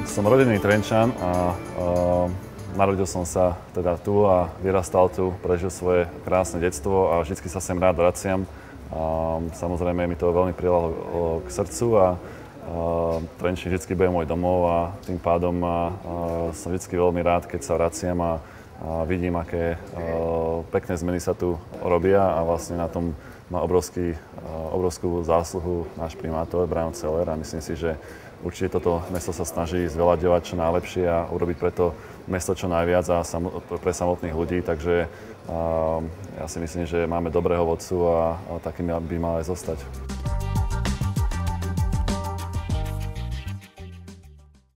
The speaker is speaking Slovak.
Som rodinný Trenčan a narodil som sa teda tu a vyrastal tu, prežil svoje krásne detstvo a vždy sa sem rád vraciam. Samozrejme mi to veľmi prijalo k srdcu a Trenčín vždy bude môj domov a tým pádom som vždy veľmi rád, keď sa vraciam a vidím, aké pekné zmeny sa tu robia a vlastne na tom má obrovskú zásluhu náš primátor Braňo Celer a myslím si, že určite toto mesto sa snaží zveľaďovať čo najlepšie a urobiť preto mesto čo najviac a pre samotných ľudí, takže ja si myslím, že máme dobrého vodcu a takým by mal aj zostať.